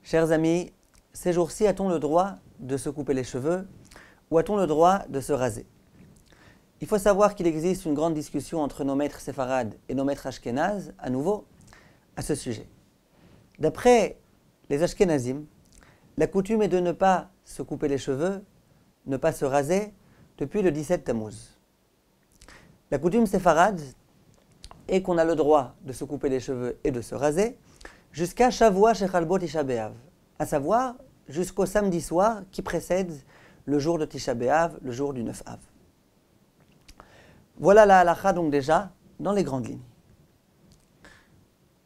Chers amis, ces jours-ci, a-t-on le droit de se couper les cheveux ou a-t-on le droit de se raser? Il faut savoir qu'il existe une grande discussion entre nos maîtres séfarades et nos maîtres ashkénazes, à nouveau, à ce sujet. D'après les ashkénazim, la coutume est de ne pas se couper les cheveux, ne pas se raser depuis le 17 Tammuz. La coutume séfarade est qu'on a le droit de se couper les cheveux et de se raser jusqu'à Shavua Shechal Bo Tisha B'Av, à savoir jusqu'au samedi soir qui précède le jour de Tisha B'Av, le jour du 9 Av. Voilà la halakha donc déjà dans les grandes lignes.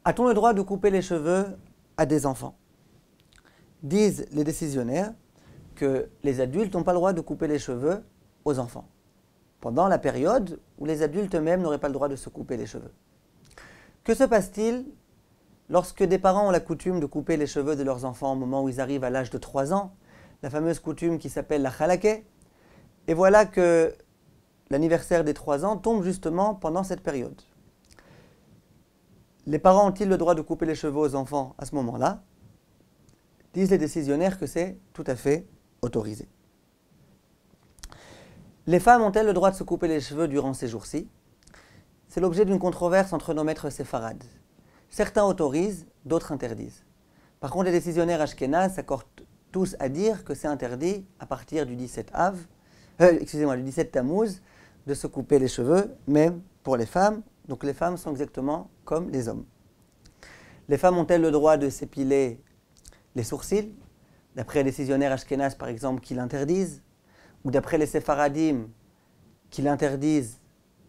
A-t-on le droit de couper les cheveux à des enfants? Disent les décisionnaires que les adultes n'ont pas le droit de couper les cheveux aux enfants, pendant la période où les adultes eux-mêmes n'auraient pas le droit de se couper les cheveux. Que se passe-t-il lorsque des parents ont la coutume de couper les cheveux de leurs enfants au moment où ils arrivent à l'âge de 3 ans, la fameuse coutume qui s'appelle la chalakeh, et voilà que l'anniversaire des 3 ans tombe justement pendant cette période. Les parents ont-ils le droit de couper les cheveux aux enfants à ce moment-là? Disent les décisionnaires que c'est tout à fait autorisé. Les femmes ont-elles le droit de se couper les cheveux durant ces jours-ci? C'est l'objet d'une controverse entre nos maîtres séfarades. Certains autorisent, d'autres interdisent. Par contre, les décisionnaires ashkénazes s'accordent tous à dire que c'est interdit à partir du 17 du 17 Tammuz de se couper les cheveux, même pour les femmes. Donc les femmes sont exactement comme les hommes. Les femmes ont-elles le droit de s'épiler les sourcils? D'après les décisionnaires ashkénazes, par exemple, qui l'interdisent, ou d'après les séfaradim, qui l'interdisent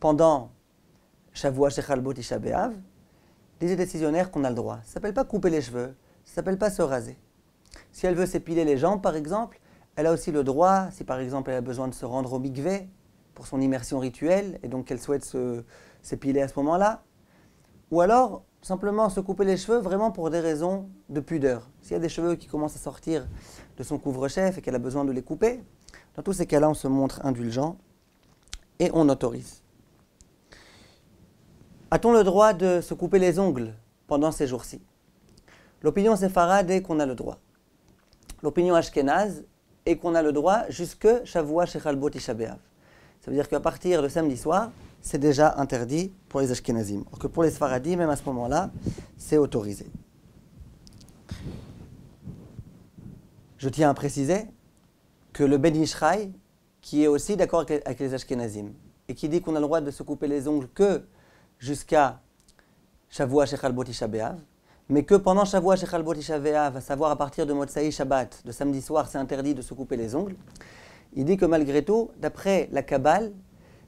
pendant Shavua Shechal Bo Tisha B'Av, disent les décisionnaires qu'on a le droit. Ça ne s'appelle pas couper les cheveux, ça ne s'appelle pas se raser. Si elle veut s'épiler les jambes, par exemple, elle a aussi le droit, si par exemple elle a besoin de se rendre au mikvé pour son immersion rituelle, et donc qu'elle souhaite s'épiler à ce moment-là, ou alors simplement se couper les cheveux vraiment pour des raisons de pudeur. S'il y a des cheveux qui commencent à sortir de son couvre-chef et qu'elle a besoin de les couper, dans tous ces cas-là, on se montre indulgent et on autorise. A-t-on le droit de se couper les ongles pendant ces jours-ci? L'opinion séfarade est qu'on a le droit. L'opinion ashkénaze est qu'on a le droit jusque Shavua Shechal Bo Tisha B'Av. Ça veut dire qu'à partir de samedi soir, c'est déjà interdit pour les ashkénazim. Alors que pour les séfaradim, même à ce moment-là, c'est autorisé. Je tiens à préciser que le Ben Ishraï, qui est aussi d'accord avec les ashkénazim, et qui dit qu'on a le droit de se couper les ongles que jusqu'à Shavua Shechal Bo Tisha B'Av, mais que pendant Shavua Shechal Bo Tisha B'Av, à savoir à partir de Motsai Shabbat, de samedi soir, c'est interdit de se couper les ongles. Il dit que malgré tout, d'après la Kabbale,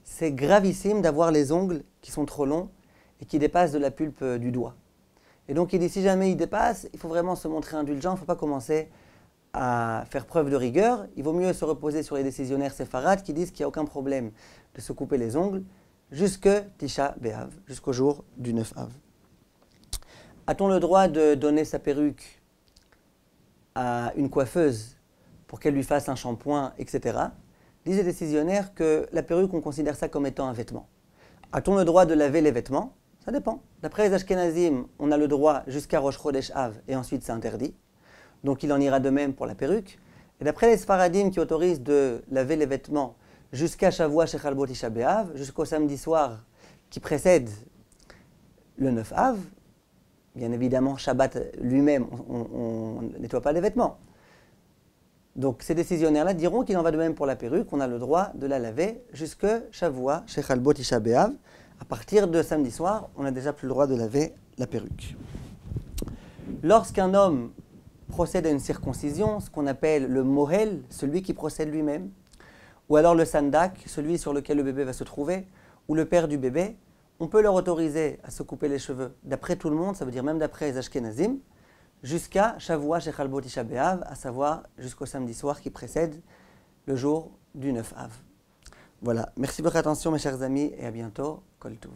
c'est gravissime d'avoir les ongles qui sont trop longs et qui dépassent de la pulpe du doigt. Et donc il dit, si jamais ils dépassent, il faut vraiment se montrer indulgent, il ne faut pas commencer à faire preuve de rigueur. Il vaut mieux se reposer sur les décisionnaires séfarades qui disent qu'il n'y a aucun problème de se couper les ongles jusque Tisha B'Av, jusqu'au jour du 9 Av. A-t-on le droit de donner sa perruque à une coiffeuse pour qu'elle lui fasse un shampoing, etc. Disent les décisionnaires que la perruque, on considère ça comme étant un vêtement. A-t-on le droit de laver les vêtements? Ça dépend. D'après les ashkénazim, on a le droit jusqu'à Rosh Chodesh Av et ensuite c'est interdit. Donc il en ira de même pour la perruque. Et d'après les sfaradim qui autorisent de laver les vêtements jusqu'à Shavua Shechal Bo Tisha B'Av, jusqu'au samedi soir qui précède le 9 Av, bien évidemment, Shabbat lui-même, on ne nettoie pas les vêtements. Donc ces décisionnaires-là diront qu'il en va de même pour la perruque, on a le droit de la laver jusque Shavua Shechal Bo Tisha B'Av. À partir de samedi soir, on n'a déjà plus le droit de laver la perruque. Lorsqu'un homme procède à une circoncision, ce qu'on appelle le mohel, celui qui procède lui-même, ou alors le sandak, celui sur lequel le bébé va se trouver, ou le père du bébé, on peut leur autoriser à se couper les cheveux d'après tout le monde, ça veut dire même d'après les ashkénazim, jusqu'à Shavua Shechal Bo Tisha B'Av, à savoir jusqu'au samedi soir qui précède le jour du 9 Av. Voilà, merci de votre attention mes chers amis et à bientôt, Kol Tov.